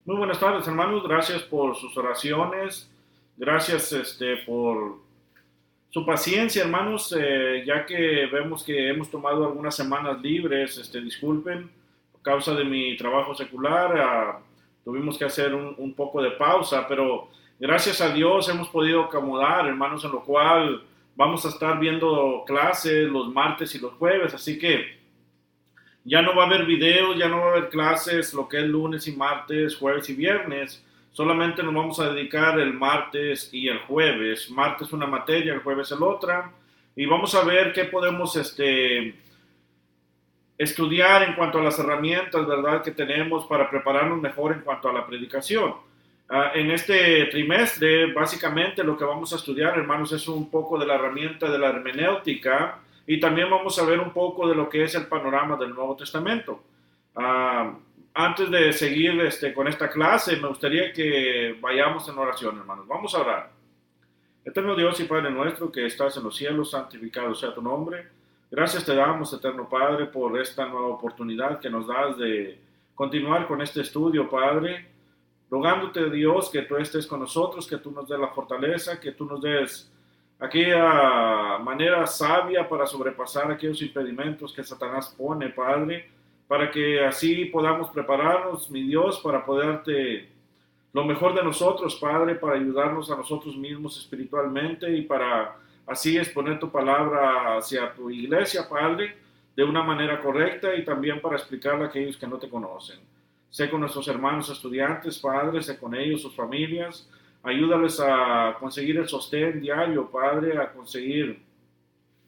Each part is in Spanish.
Muy buenas tardes, hermanos. Gracias por sus oraciones. Gracias por su paciencia, hermanos. Ya que vemos que hemos tomado algunas semanas libres, disculpen, por causa de mi trabajo secular, tuvimos que hacer un poco de pausa, pero gracias a Dios hemos podido acomodar, hermanos, en lo cual vamos a estar viendo clases los martes y los jueves. Así que ya no va a haber videos, ya no va a haber clases, lo que es lunes y martes, jueves y viernes. Solamente nos vamos a dedicar el martes y el jueves. Martes una materia, el jueves el otra. Y vamos a ver qué podemos estudiar en cuanto a las herramientas, ¿verdad?, que tenemos para prepararnos mejor en cuanto a la predicación. En este trimestre, básicamente lo que vamos a estudiar, hermanos, es un poco de la herramienta de la hermenéutica y también vamos a ver un poco de lo que es el panorama del Nuevo Testamento. Antes de seguir con esta clase, me gustaría que vayamos en oración, hermanos. Vamos a orar. Eterno Dios y Padre nuestro que estás en los cielos, santificado sea tu nombre. Gracias te damos, eterno Padre, por esta nueva oportunidad que nos das de continuar con este estudio, Padre. Rogándote, Dios, que tú estés con nosotros, que tú nos des la fortaleza, que tú nos des aquella manera sabia para sobrepasar aquellos impedimentos que Satanás pone, Padre, para que así podamos prepararnos, mi Dios, para poderte lo mejor de nosotros, Padre, para ayudarnos a nosotros mismos espiritualmente y para así exponer tu palabra hacia tu iglesia, Padre, de una manera correcta y también para explicarle a aquellos que no te conocen. Sé con nuestros hermanos estudiantes, Padre, sé con ellos, sus familias. Ayúdales a conseguir el sostén diario, Padre, a conseguir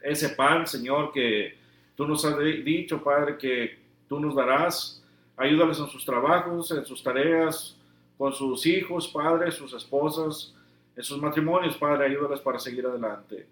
ese pan, Señor, que tú nos has dicho, Padre, que tú nos darás. Ayúdales en sus trabajos, en sus tareas, con sus hijos, Padre, sus esposas, en sus matrimonios, Padre, ayúdales para seguir adelante.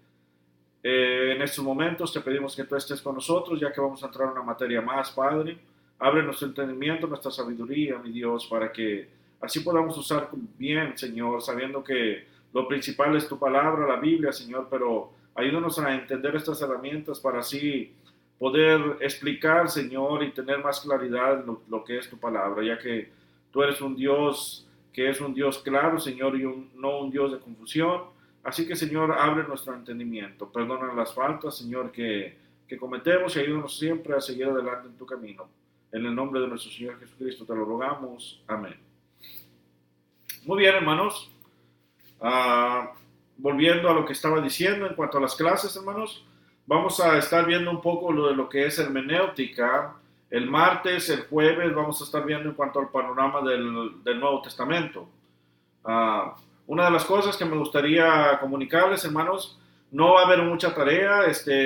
En estos momentos te pedimos que tú estés con nosotros, ya que vamos a entrar en una materia más, Padre. Abre nuestro entendimiento, nuestra sabiduría, mi Dios, para que así podamos usar bien, Señor, sabiendo que lo principal es tu palabra, la Biblia, Señor, pero ayúdanos a entender estas herramientas para así poder explicar, Señor, y tener más claridad en lo que es tu palabra, ya que tú eres un Dios que es un Dios claro, Señor, y no un Dios de confusión. Así que, Señor, abre nuestro entendimiento, perdona las faltas, Señor, que cometemos y ayúdanos siempre a seguir adelante en tu camino. En el nombre de nuestro Señor Jesucristo te lo rogamos. Amén. Muy bien, hermanos. Ah, Volviendo a lo que estaba diciendo en cuanto a las clases, hermanos, vamos a estar viendo un poco lo de lo que es hermenéutica. El martes, el jueves, vamos a estar viendo en cuanto al panorama del Nuevo Testamento. Ah, una de las cosas que me gustaría comunicarles, hermanos, no va a haber mucha tarea.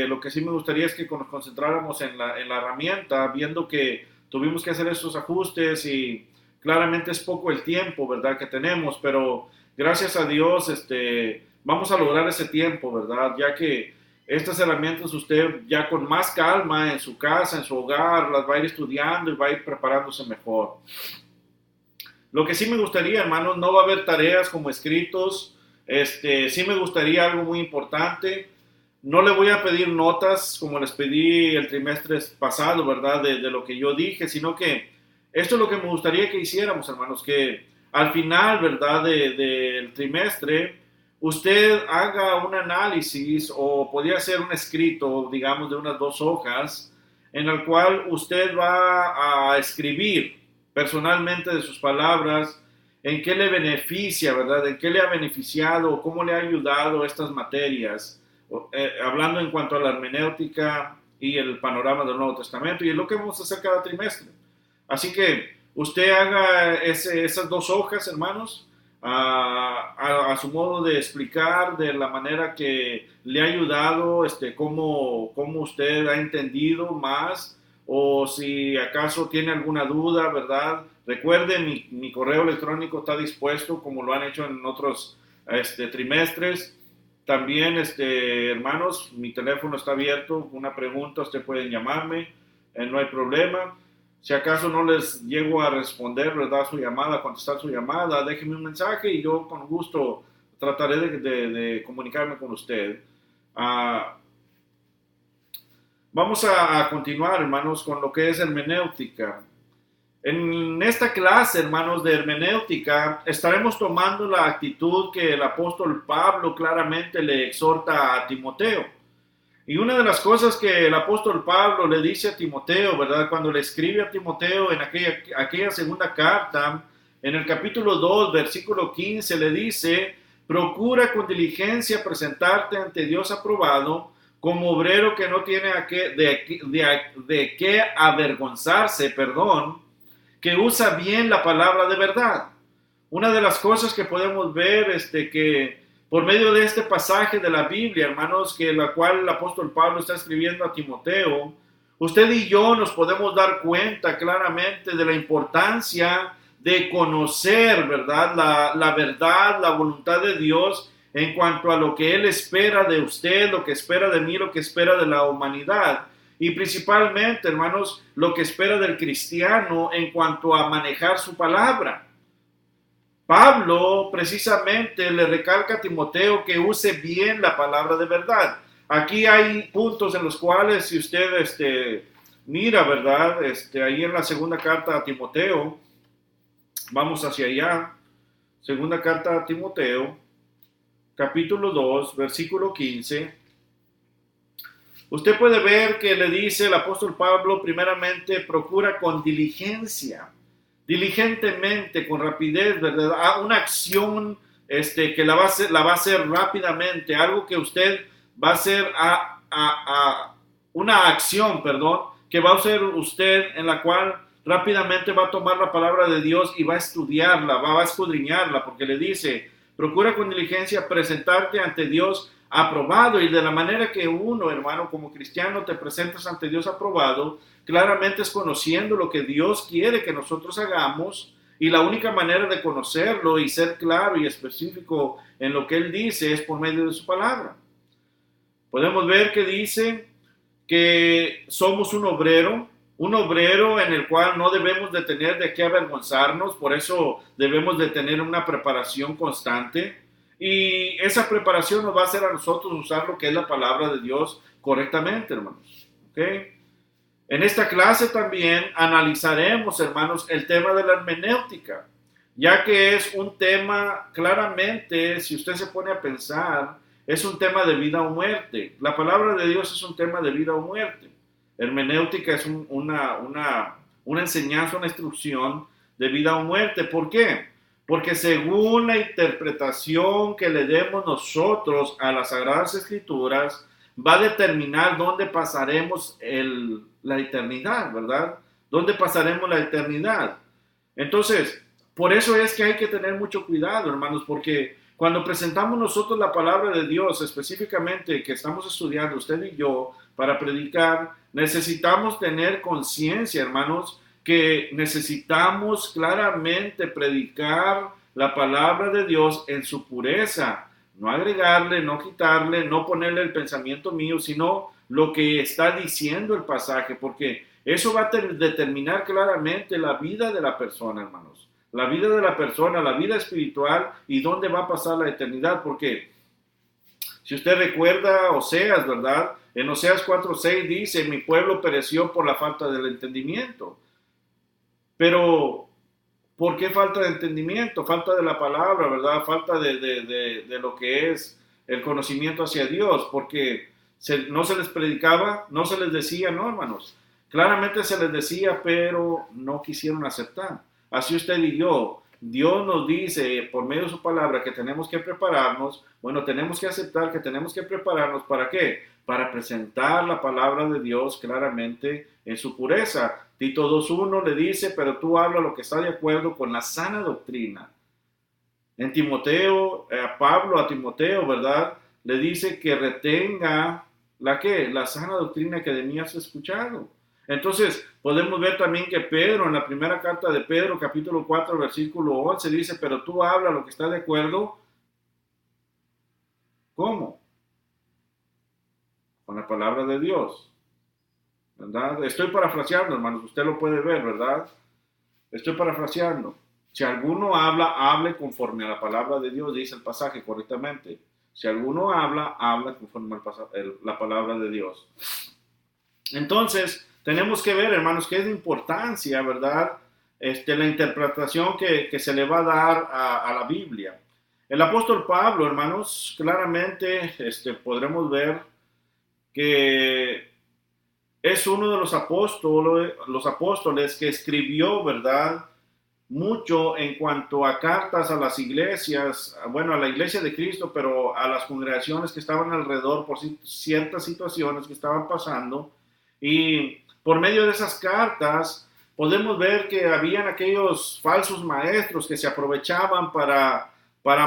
Lo que sí me gustaría es que nos concentráramos en la herramienta, viendo que tuvimos que hacer estos ajustes y claramente es poco el tiempo, ¿verdad?, que tenemos, pero gracias a Dios, vamos a lograr ese tiempo, ¿verdad? Ya que estas herramientas usted ya con más calma en su casa, en su hogar, las va a ir estudiando y va a ir preparándose mejor. Lo que sí me gustaría, hermanos, no va a haber tareas como escritos. Sí me gustaría algo muy importante. No le voy a pedir notas como les pedí el trimestre pasado, ¿verdad? De lo que yo dije, sino que esto es lo que me gustaría que hiciéramos, hermanos, que al final, ¿verdad? Del trimestre, usted haga un análisis o podría hacer un escrito, digamos, de unas 2 hojas, en el cual usted va a escribir personalmente de sus palabras, en qué le beneficia, ¿verdad? En qué le ha beneficiado, cómo le ha ayudado estas materias, hablando en cuanto a la hermenéutica y el panorama del Nuevo Testamento, y es lo que vamos a hacer cada trimestre. Así que usted haga esas 2 hojas, hermanos, a su modo de explicar de la manera que le ha ayudado, cómo usted ha entendido más, o si acaso tiene alguna duda, ¿verdad? Recuerde, mi correo electrónico está dispuesto, como lo han hecho en otros trimestres. También, hermanos, mi teléfono está abierto. Una pregunta, usted pueden llamarme, no hay problema. Si acaso no les llego a responder, ¿verdad?, su llamada, contestar su llamada, déjenme un mensaje y yo con gusto trataré de comunicarme con usted. Uh, Vamos a continuar, hermanos, con lo que es hermenéutica. En esta clase, hermanos, de hermenéutica, estaremos tomando la actitud que el apóstol Pablo claramente le exhorta a Timoteo. Y una de las cosas que el apóstol Pablo le dice a Timoteo, ¿verdad? Cuando le escribe a Timoteo en aquella segunda carta, en el capítulo 2, versículo 15, le dice: procura con diligencia presentarte ante Dios aprobado, como obrero que no tiene de qué avergonzarse, que usa bien la palabra de verdad. Una de las cosas que podemos ver que por medio de este pasaje de la Biblia, hermanos, que la cual el apóstol Pablo está escribiendo a Timoteo, usted y yo nos podemos dar cuenta claramente de la importancia de conocer, ¿verdad? La verdad, la voluntad de Dios en cuanto a lo que Él espera de usted, lo que espera de mí, lo que espera de la humanidad. Y principalmente, hermanos, lo que espera del cristiano en cuanto a manejar su palabra. Pablo precisamente le recalca a Timoteo que use bien la palabra de verdad. Aquí hay puntos en los cuales, si usted mira, ¿verdad? Ahí en la segunda carta a Timoteo, vamos hacia allá, segunda carta a Timoteo, capítulo 2, versículo 15. Usted puede ver que le dice el apóstol Pablo, primeramente, procura con diligentemente, con rapidez, ¿verdad? Una acción que la va a hacer rápidamente, algo que usted va a hacer una acción, que va a hacer usted en la cual rápidamente va a tomar la palabra de Dios y va a estudiarla, va a escudriñarla, porque le dice: procura con diligencia presentarte ante Dios aprobado. Y de la manera que uno, hermano, como cristiano, te presentas ante Dios aprobado, claramente es conociendo lo que Dios quiere que nosotros hagamos, y la única manera de conocerlo y ser claro y específico en lo que Él dice es por medio de su palabra. Podemos ver que dice que somos un obrero en el cual no debemos de tener de qué avergonzarnos, por eso debemos de tener una preparación constante. Y esa preparación nos va a hacer a nosotros usar lo que es la palabra de Dios correctamente, hermanos. ¿Ok? En esta clase también analizaremos, hermanos, el tema de la hermenéutica, ya que es un tema claramente, si usted se pone a pensar, es un tema de vida o muerte. La palabra de Dios es un tema de vida o muerte. Hermenéutica es una enseñanza, una instrucción de vida o muerte. ¿Por qué? Porque según la interpretación que le demos nosotros a las Sagradas Escrituras, va a determinar dónde pasaremos la eternidad, ¿verdad? ¿Dónde pasaremos la eternidad? Entonces, por eso es que hay que tener mucho cuidado, hermanos, porque cuando presentamos nosotros la palabra de Dios, específicamente que estamos estudiando usted y yo para predicar, necesitamos tener conciencia, hermanos, que necesitamos claramente predicar la palabra de Dios en su pureza, no agregarle, no quitarle, no ponerle el pensamiento mío, sino lo que está diciendo el pasaje, porque eso va a determinar claramente la vida de la persona, hermanos. La vida de la persona, la vida espiritual y dónde va a pasar la eternidad, porque si usted recuerda Oseas, ¿verdad? En Oseas 4:6 dice: mi pueblo pereció por la falta del entendimiento. Pero, ¿por qué falta de entendimiento? Falta de la palabra, ¿verdad? Falta de lo que es el conocimiento hacia Dios, porque no se les predicaba, no se les decía, no, hermanos. Claramente se les decía, pero no quisieron aceptar. Así usted y yo, Dios nos dice por medio de su palabra que tenemos que prepararnos. Bueno, tenemos que aceptar que tenemos que prepararnos. ¿Para qué? Para presentar la palabra de Dios claramente en su pureza. Tito 2:1 le dice: pero tú habla lo que está de acuerdo con la sana doctrina. En Timoteo, Pablo a Timoteo, ¿verdad? Le dice que retenga la sana doctrina que de mí has escuchado. Entonces, podemos ver también que Pedro, en la primera carta de Pedro, capítulo 4, versículo 11, dice: pero tú habla lo que está de acuerdo. ¿Cómo? Con la palabra de Dios, ¿verdad? Estoy parafraseando, hermanos, usted lo puede ver, ¿verdad? Estoy parafraseando. Si alguno habla, hable conforme a la palabra de Dios, dice el pasaje correctamente. Si alguno habla, habla conforme a la palabra de Dios. Entonces, tenemos que ver, hermanos, que es de importancia, ¿verdad? la interpretación que se le va a dar a la Biblia. El apóstol Pablo, hermanos, claramente podremos ver que es uno de los apóstoles que escribió, ¿verdad?, mucho en cuanto a cartas a las iglesias, bueno, a la iglesia de Cristo, pero a las congregaciones que estaban alrededor por ciertas situaciones que estaban pasando. Y por medio de esas cartas podemos ver que habían aquellos falsos maestros que se aprovechaban para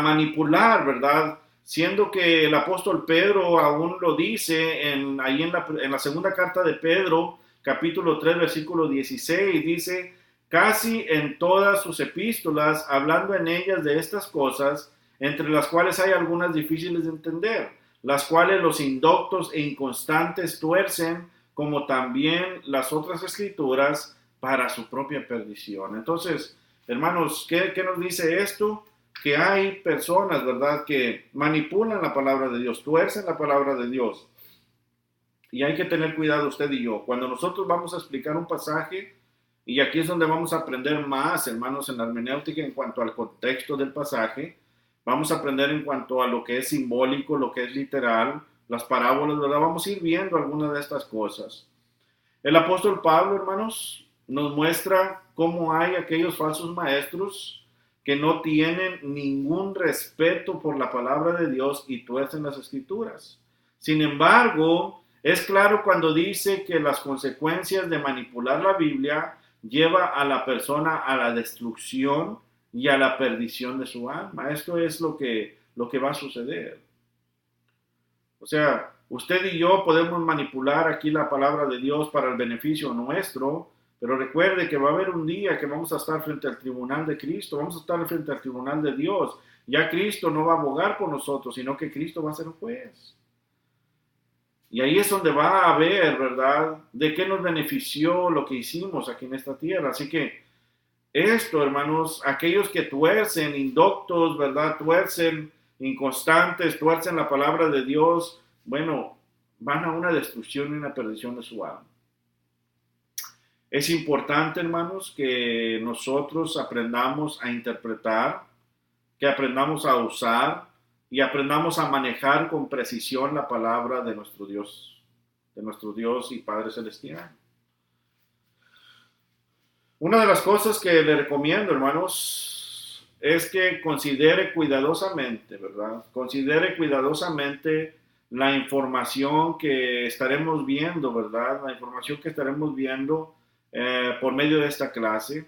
manipular, ¿verdad? Siendo que el apóstol Pedro aún lo dice ahí en la segunda carta de Pedro, capítulo 3, versículo 16, dice: casi en todas sus epístolas, hablando en ellas de estas cosas, entre las cuales hay algunas difíciles de entender, las cuales los indoctos e inconstantes tuercen, como también las otras escrituras, para su propia perdición. Entonces, hermanos, ¿qué nos dice esto? Que hay personas, ¿verdad?, que manipulan la palabra de Dios, tuercen la palabra de Dios. Y hay que tener cuidado usted y yo. Cuando nosotros vamos a explicar un pasaje, y aquí es donde vamos a aprender más, hermanos, en la hermenéutica en cuanto al contexto del pasaje. Vamos a aprender en cuanto a lo que es simbólico, lo que es literal, las parábolas, ¿verdad? Vamos a ir viendo algunas de estas cosas. El apóstol Pablo, hermanos, nos muestra cómo hay aquellos falsos maestros que no tienen ningún respeto por la palabra de Dios y tuercen las escrituras. Sin embargo, es claro cuando dice que las consecuencias de manipular la Biblia lleva a la persona a la destrucción y a la perdición de su alma. Esto es lo que va a suceder. O sea, usted y yo podemos manipular aquí la palabra de Dios para el beneficio nuestro, pero recuerde que va a haber un día que vamos a estar frente al tribunal de Cristo, vamos a estar frente al tribunal de Dios. Ya Cristo no va a abogar por nosotros, sino que Cristo va a ser juez. Y ahí es donde va a ver, ¿verdad?, de qué nos benefició lo que hicimos aquí en esta tierra. Así que esto, hermanos, aquellos que tuercen, indoctos, ¿verdad?, tuercen, inconstantes, tuercen la palabra de Dios, bueno, van a una destrucción y una perdición de su alma. Es importante, hermanos, que nosotros aprendamos a interpretar, que aprendamos a usar y aprendamos a manejar con precisión la palabra de nuestro Dios y Padre Celestial. Una de las cosas que le recomiendo, hermanos, es que considere cuidadosamente, ¿verdad? Considere cuidadosamente la información que estaremos viendo, ¿verdad? La información que estaremos viendo por medio de esta clase.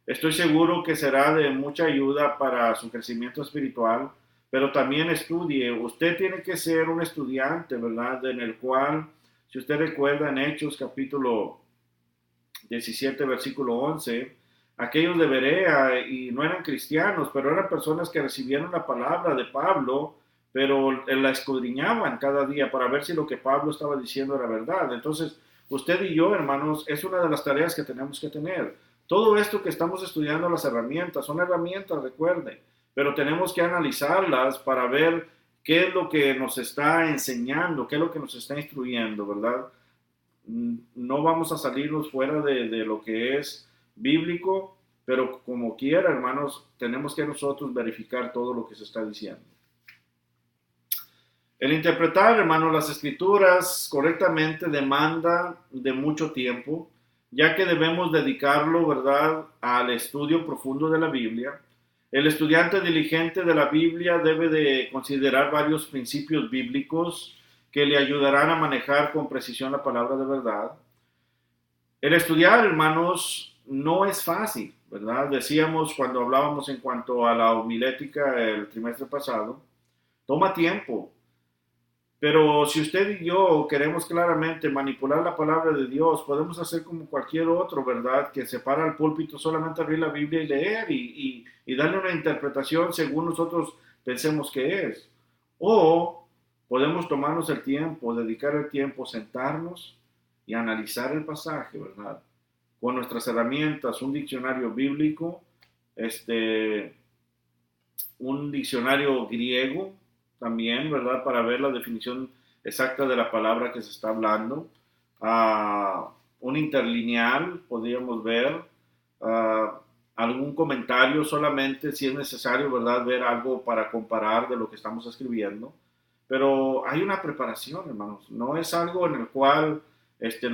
Estoy seguro que será de mucha ayuda para su crecimiento espiritual, pero también estudie. Usted tiene que ser un estudiante, ¿verdad? En el cual, si usted recuerda en Hechos capítulo 17, versículo 11, aquellos de Berea y no eran cristianos, pero eran personas que recibieron la palabra de Pablo, pero la escudriñaban cada día para ver si lo que Pablo estaba diciendo era verdad. Entonces, usted y yo, hermanos, es una de las tareas que tenemos que tener. Todo esto que estamos estudiando, las herramientas, son herramientas, recuerde, pero tenemos que analizarlas para ver qué es lo que nos está enseñando, qué es lo que nos está instruyendo, ¿verdad? No vamos a salirnos fuera de lo que es bíblico, pero como quiera, hermanos, tenemos que nosotros verificar todo lo que se está diciendo. El interpretar, hermanos, las escrituras correctamente demanda de mucho tiempo, ya que debemos dedicarlo, ¿verdad?, al estudio profundo de la Biblia. El estudiante diligente de la Biblia debe de considerar varios principios bíblicos que le ayudarán a manejar con precisión la palabra de verdad. El estudiar, hermanos, no es fácil, ¿verdad? Decíamos cuando hablábamos en cuanto a la homilética el trimestre pasado, toma tiempo. Pero si usted y yo queremos claramente manipular la palabra de Dios, podemos hacer como cualquier otro, ¿verdad?, que se para al púlpito solamente a abrir la Biblia y leer y darle una interpretación según nosotros pensemos que es. O podemos tomarnos el tiempo, dedicar el tiempo, sentarnos y analizar el pasaje, ¿verdad?, con nuestras herramientas, un diccionario bíblico, un diccionario griego, también, ¿verdad?, para ver la definición exacta de la palabra que se está hablando. Un interlineal, podríamos ver, ah, algún comentario solamente si es necesario, ¿verdad? Ver algo para comparar de lo que estamos escribiendo. Pero hay una preparación, hermanos. No es algo en el cual este,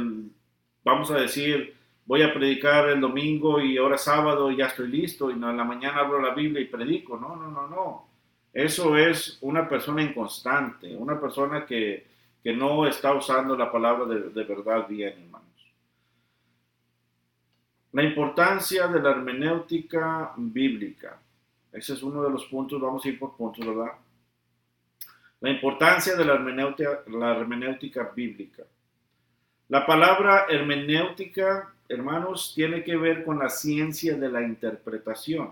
vamos a decir, voy a predicar el domingo y ahora sábado y ya estoy listo y no, en la mañana abro la Biblia y predico. No, no, no, no. Eso es una persona inconstante, una persona que no está usando la palabra de verdad bien, hermanos. La importancia de la hermenéutica bíblica. Ese es uno de los puntos, vamos a ir por puntos, ¿verdad? La importancia de la hermenéutica bíblica. La palabra hermenéutica, hermanos, tiene que ver con la ciencia de la interpretación.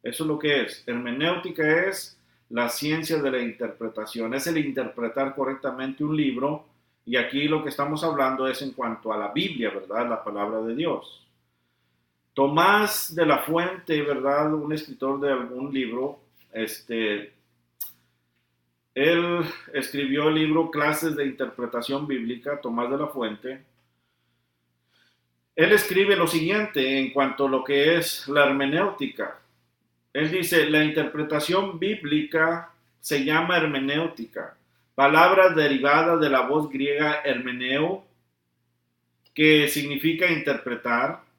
Eso es lo que es. Hermenéutica es la ciencia de la interpretación. Es el interpretar correctamente un libro. Y aquí lo que estamos hablando es en cuanto a la Biblia, ¿verdad? La palabra de Dios. Tomás de la Fuente, ¿verdad? Un escritor de algún libro, él escribió el libro Clases de Interpretación Bíblica, Tomás de la Fuente. Él escribe lo siguiente en cuanto a lo que es la hermenéutica. Él dice, la interpretación bíblica se llama hermenéutica, palabra derivada de la voz griega hermeneo, que significa interpretar.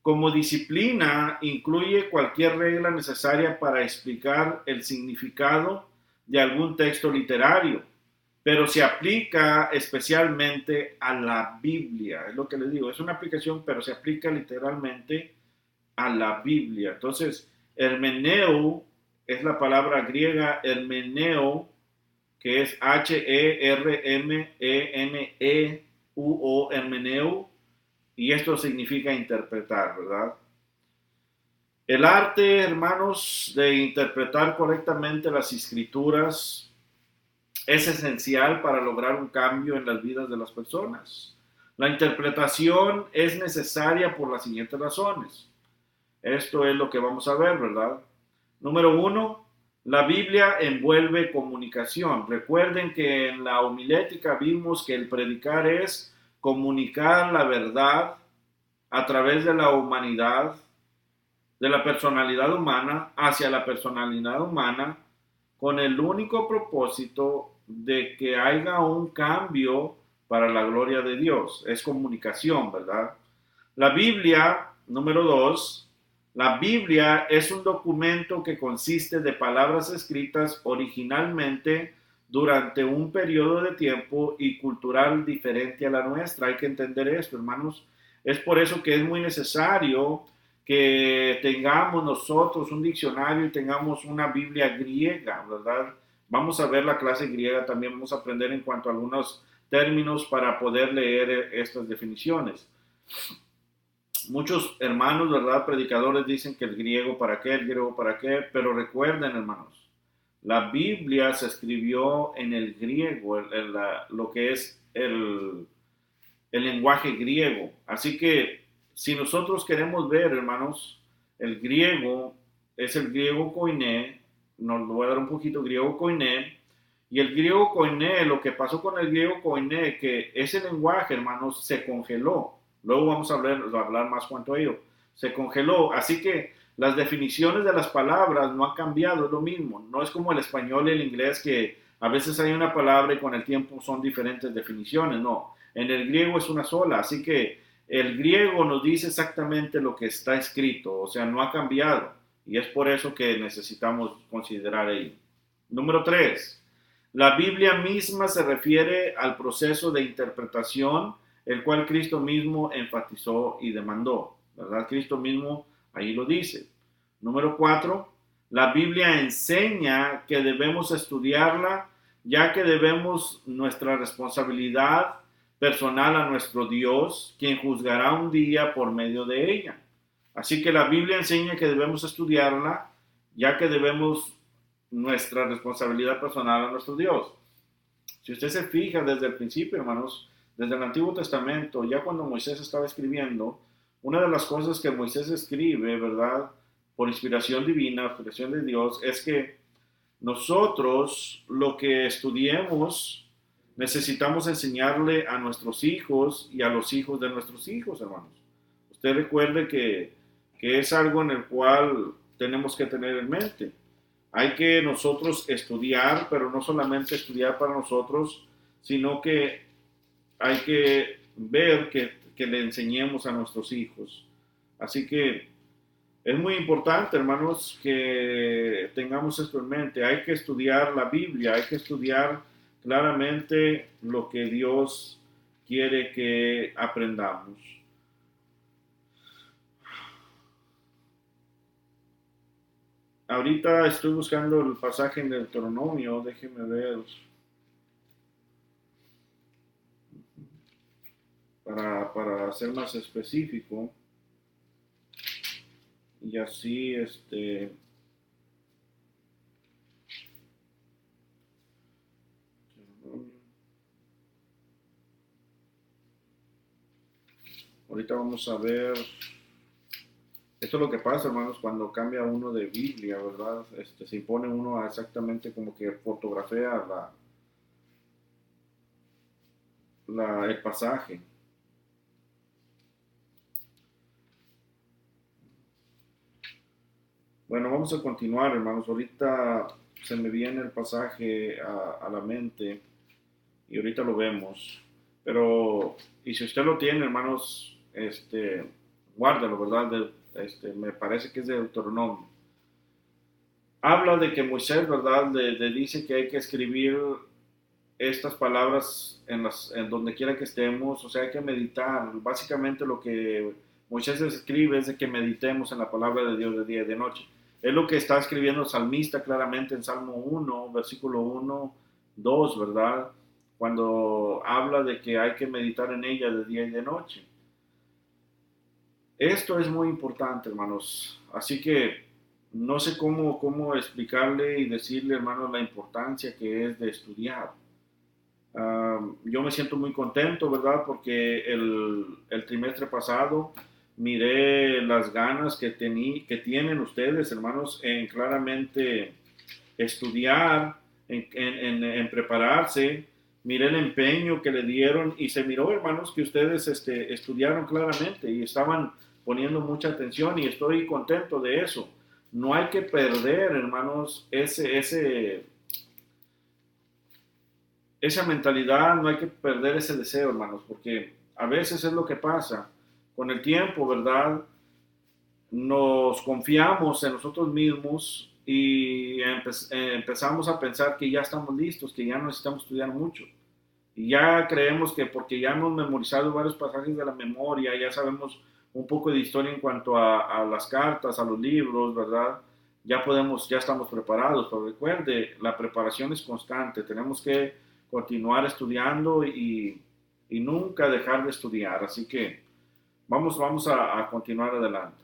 Como disciplina, incluye cualquier regla necesaria para explicar el significado de algún texto literario, pero se aplica especialmente a la Biblia. Es lo que les digo, es una aplicación, pero se aplica literalmente a la Biblia. Entonces, hermeneo es la palabra griega hermeneo, que es Hermeneuo, hermeneo, y esto significa interpretar, ¿verdad? El arte, hermanos, de interpretar correctamente las escrituras es esencial para lograr un cambio en las vidas de las personas. La interpretación es necesaria por las siguientes razones. Esto es lo que vamos a ver, ¿verdad? Número uno, la Biblia envuelve comunicación. Recuerden que en la homilética vimos que el predicar es comunicar la verdad a través de la humanidad, de la personalidad humana hacia la personalidad humana, con el único propósito de que haya un cambio para la gloria de Dios. Es comunicación, ¿verdad? La Biblia, número dos, la Biblia es un documento que consiste de palabras escritas originalmente durante un periodo de tiempo y cultural diferente a la nuestra. Hay que entender esto, hermanos. Es por eso que es muy necesario que tengamos nosotros un diccionario y tengamos una Biblia griega, ¿verdad? Vamos a ver la clase griega, también vamos a aprender en cuanto a algunos términos para poder leer estas definiciones. Muchos hermanos, ¿verdad? Predicadores dicen que el griego para qué, el griego para qué, pero recuerden, hermanos, la Biblia se escribió en el griego, lo que es el lenguaje griego. Así que si nosotros queremos ver, hermanos, el griego es el griego koiné, nos voy a dar un poquito griego koiné, y el griego koiné, lo que pasó con el griego koiné, que ese lenguaje, hermanos, se congeló. Luego vamos a hablar más cuanto a ello. Se congeló, así que las definiciones de las palabras no han cambiado, es lo mismo. No es como el español y el inglés que a veces hay una palabra y con el tiempo son diferentes definiciones, no. En el griego es una sola, así que el griego nos dice exactamente lo que está escrito, o sea, no ha cambiado. Y es por eso que necesitamos considerar ello. Número 3. La Biblia misma se refiere al proceso de interpretación, el cual Cristo mismo enfatizó y demandó, ¿verdad? Cristo mismo ahí lo dice. Número 4. La Biblia enseña que debemos estudiarla, ya que debemos nuestra responsabilidad personal a nuestro Dios, quien juzgará un día por medio de ella. Así que la Biblia enseña que debemos estudiarla, ya que debemos nuestra responsabilidad personal a nuestro Dios. Si usted se fija desde el principio, hermanos, desde el Antiguo Testamento, ya cuando Moisés estaba escribiendo, una de las cosas que Moisés escribe, ¿verdad? Por inspiración divina, inspiración de Dios, es que nosotros lo que estudiemos necesitamos enseñarle a nuestros hijos y a los hijos de nuestros hijos, hermanos. Usted recuerde que que es algo en el cual tenemos que tener en mente. Hay que nosotros estudiar, pero no solamente estudiar para nosotros, sino que hay que ver que le enseñemos a nuestros hijos. Así que es muy importante, hermanos, que tengamos esto en mente. Hay que estudiar la Biblia, hay que estudiar claramente lo que Dios quiere que aprendamos. Ahorita estoy buscando el pasaje en Deuteronomio, déjenme ver, para ser más específico. Y así, ahorita vamos a ver, esto es lo que pasa, hermanos, cuando cambia uno de Biblia, ¿verdad? Se impone uno a exactamente como que fotografía el pasaje. Bueno, vamos a continuar, hermanos. Ahorita se me viene el pasaje a la mente y ahorita lo vemos. Pero, y si usted lo tiene, hermanos, guárdalo, ¿verdad? Me parece que es de Deuteronomio. Habla de que Moisés, ¿verdad? Le dice que hay que escribir estas palabras en donde quiera que estemos, o sea, hay que meditar. Básicamente lo que Moisés escribe es de que meditemos en la palabra de Dios de día y de noche. Es lo que está escribiendo el salmista claramente en Salmo 1, versículo 1, 2, ¿verdad? Cuando habla de que hay que meditar en ella de día y de noche. Esto es muy importante, hermanos. Así que no sé cómo explicarle y decirle, hermanos, la importancia que es de estudiar. Yo me siento muy contento, ¿verdad? Porque el trimestre pasado miré las ganas que tienen ustedes, hermanos, en claramente estudiar, en prepararse. Miré el empeño que le dieron y se miró, hermanos, que ustedes estudiaron claramente y estaban poniendo mucha atención y estoy contento de eso. No hay que perder, hermanos, esa mentalidad, no hay que perder ese deseo, hermanos, porque a veces es lo que pasa. Con el tiempo, ¿verdad? Nos confiamos en nosotros mismos y empezamos a pensar que ya estamos listos, que ya no necesitamos estudiar mucho. Y ya creemos que porque ya hemos memorizado varios pasajes de la memoria, ya sabemos un poco de historia en cuanto a las cartas, a los libros, ¿verdad? Ya estamos preparados, pero recuerde, la preparación es constante, tenemos que continuar estudiando y nunca dejar de estudiar, así que vamos a continuar adelante.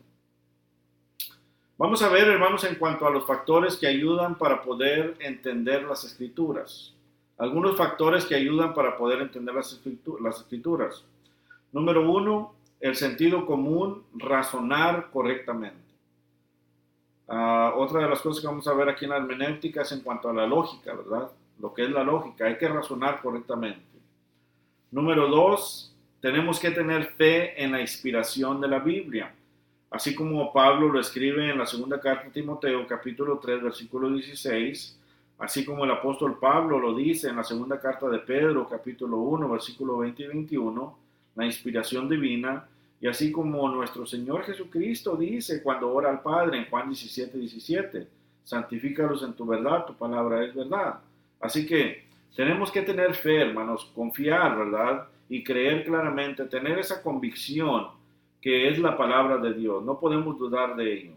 Vamos a ver, hermanos, en cuanto a los factores que ayudan para poder entender las escrituras. Algunos factores que ayudan para poder entender las escrituras. Número uno, el sentido común, razonar correctamente. Otra de las cosas que vamos a ver aquí en la hermenéutica es en cuanto a la lógica, ¿verdad? Lo que es la lógica, hay que razonar correctamente. Número dos, tenemos que tener fe en la inspiración de la Biblia. Así como Pablo lo escribe en la segunda carta de Timoteo, capítulo 3, versículo 16, así como el apóstol Pablo lo dice en la segunda carta de Pedro, capítulo 1, versículo 20 y 21, la inspiración divina, y así como nuestro Señor Jesucristo dice cuando ora al Padre en Juan 17, 17, santifícalos en tu verdad, tu palabra es verdad. Así que tenemos que tener fe, hermanos, confiar, ¿verdad? Y creer claramente, tener esa convicción que es la palabra de Dios. No podemos dudar de ello.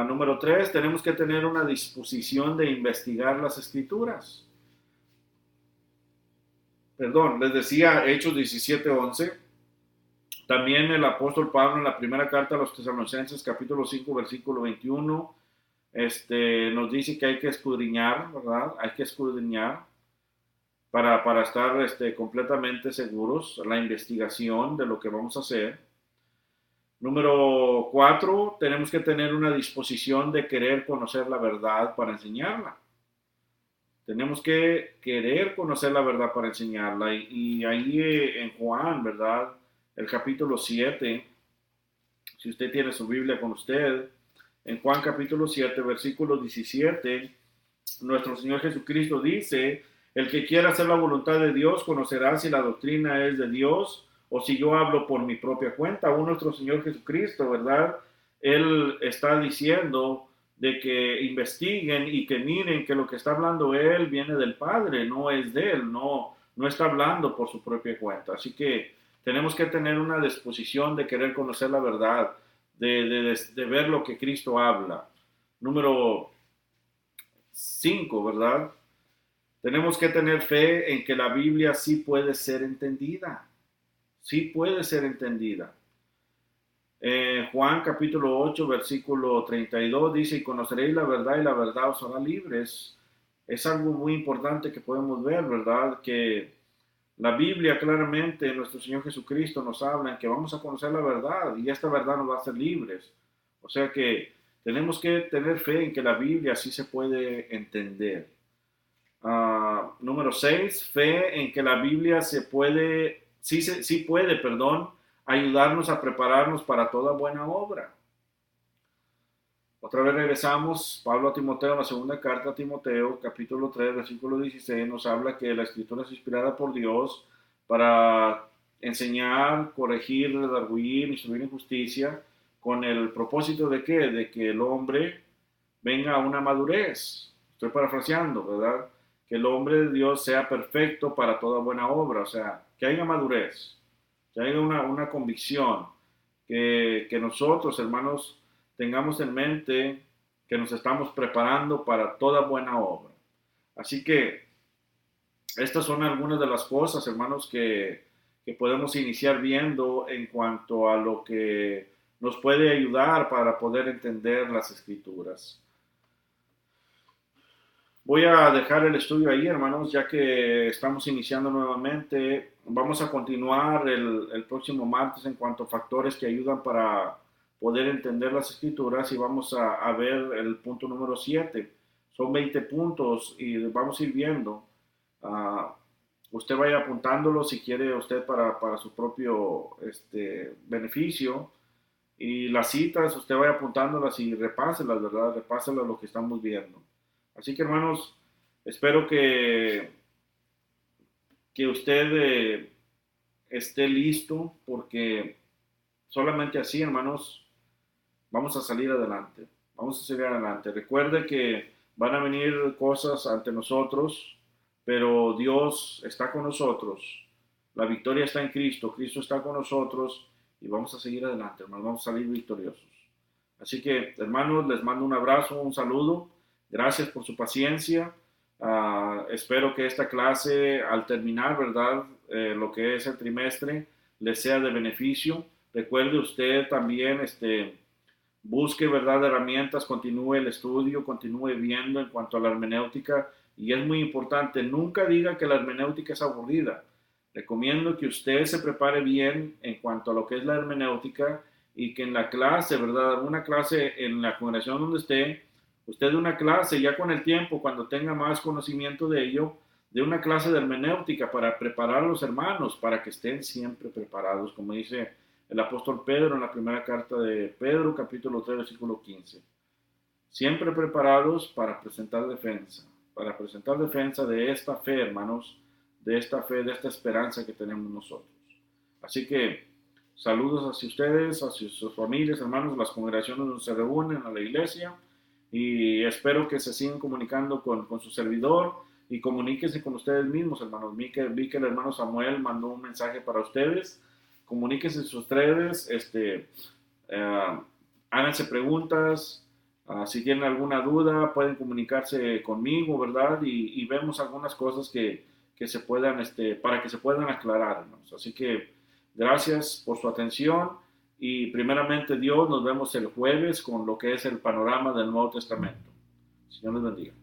Número tres, tenemos que tener una disposición de investigar las escrituras. Perdón, les decía Hechos 17:11. También el apóstol Pablo en la primera carta a los Tesalonicenses, capítulo 5, versículo 21, nos dice que hay que escudriñar, ¿verdad? Hay que escudriñar para estar completamente seguros, la investigación de lo que vamos a hacer. Número 4, tenemos que tener una disposición de querer conocer la verdad para enseñarla. Tenemos que querer conocer la verdad para enseñarla. Y ahí en Juan, ¿verdad? El capítulo 7, Si usted tiene su Biblia con usted, en Juan capítulo 7, versículo 17, nuestro Señor Jesucristo dice: el que quiera hacer la voluntad de Dios conocerá si la doctrina es de Dios o si yo hablo por mi propia cuenta. Aún nuestro Señor Jesucristo, ¿verdad? Él está diciendo de que investiguen y que miren que lo que está hablando Él viene del Padre, no es de Él, no está hablando por su propia cuenta. Así que tenemos que tener una disposición de querer conocer la verdad, de ver lo que Cristo habla. Número 5, ¿verdad? Tenemos que tener fe en que la Biblia sí puede ser entendida. Sí puede ser entendida. Juan capítulo 8, versículo 32 dice: y conoceréis la verdad y la verdad os hará libres. Es algo muy importante que podemos ver, ¿verdad? Que la Biblia claramente, nuestro Señor Jesucristo nos habla en que vamos a conocer la verdad y esta verdad nos va a hacer libres. O sea que tenemos que tener fe en que la Biblia sí se puede entender. Número 6, fe en que la Biblia sí puede, ayudarnos a prepararnos para toda buena obra. Otra vez regresamos, Pablo a Timoteo, en la segunda carta a Timoteo, capítulo 3, versículo 16, nos habla que la Escritura es inspirada por Dios para enseñar, corregir, redarguir, instruir en justicia, con el propósito de ¿qué? De que el hombre venga a una madurez. Estoy parafraseando, ¿verdad? Que el hombre de Dios sea perfecto para toda buena obra, o sea, que haya madurez, que haya una convicción, que nosotros, hermanos, tengamos en mente que nos estamos preparando para toda buena obra. Así que estas son algunas de las cosas, hermanos, que podemos iniciar viendo en cuanto a lo que nos puede ayudar para poder entender las Escrituras. Voy a dejar el estudio ahí, hermanos, ya que estamos iniciando nuevamente. Vamos a continuar el próximo martes en cuanto a factores que ayudan para poder entender las Escrituras, y vamos a ver el punto número 7. Son 20 puntos y vamos a ir viendo. Usted vaya apuntándolo si quiere usted para su propio beneficio. Y las citas, usted vaya apuntándolas y repáselas, ¿verdad? Repáselas lo que estamos viendo. Así que, hermanos, espero que usted esté listo, porque solamente así, hermanos, vamos a salir adelante. Vamos a salir adelante. Recuerde que van a venir cosas ante nosotros, pero Dios está con nosotros. La victoria está en Cristo. Cristo está con nosotros y vamos a seguir adelante, hermanos. Vamos a salir victoriosos. Así que, hermanos, les mando un abrazo, un saludo. Gracias por su paciencia. Espero que esta clase, al terminar, ¿verdad? Lo que es el trimestre, les sea de beneficio. Recuerde usted también, busque, ¿verdad?, herramientas, continúe el estudio, continúe viendo en cuanto a la hermenéutica. Y es muy importante, nunca diga que la hermenéutica es aburrida. Recomiendo que usted se prepare bien en cuanto a lo que es la hermenéutica, y que en la clase, ¿verdad?, una clase en la congregación donde esté, usted de una clase, ya con el tiempo, cuando tenga más conocimiento de ello, de una clase de hermenéutica para preparar a los hermanos, para que estén siempre preparados, como dice el apóstol Pedro en la primera carta de Pedro, capítulo 3, versículo 15. Siempre preparados para presentar defensa de esta fe, hermanos, de esta fe, de esta esperanza que tenemos nosotros. Así que saludos hacia ustedes, hacia sus familias, hermanos, las congregaciones donde se reúnen, a la iglesia. Y espero que se sigan comunicando con su servidor, y comuníquense con ustedes mismos, hermanos. Vi que el hermano Samuel mandó un mensaje para ustedes. Comuníquense en sus redes, háganse preguntas. Si tienen alguna duda, pueden comunicarse conmigo, ¿verdad? Y vemos algunas cosas que se puedan, para que se puedan aclarar, hermanos. Así que gracias por su atención. Y primeramente Dios, nos vemos el jueves con lo que es el panorama del Nuevo Testamento. Señor les bendiga.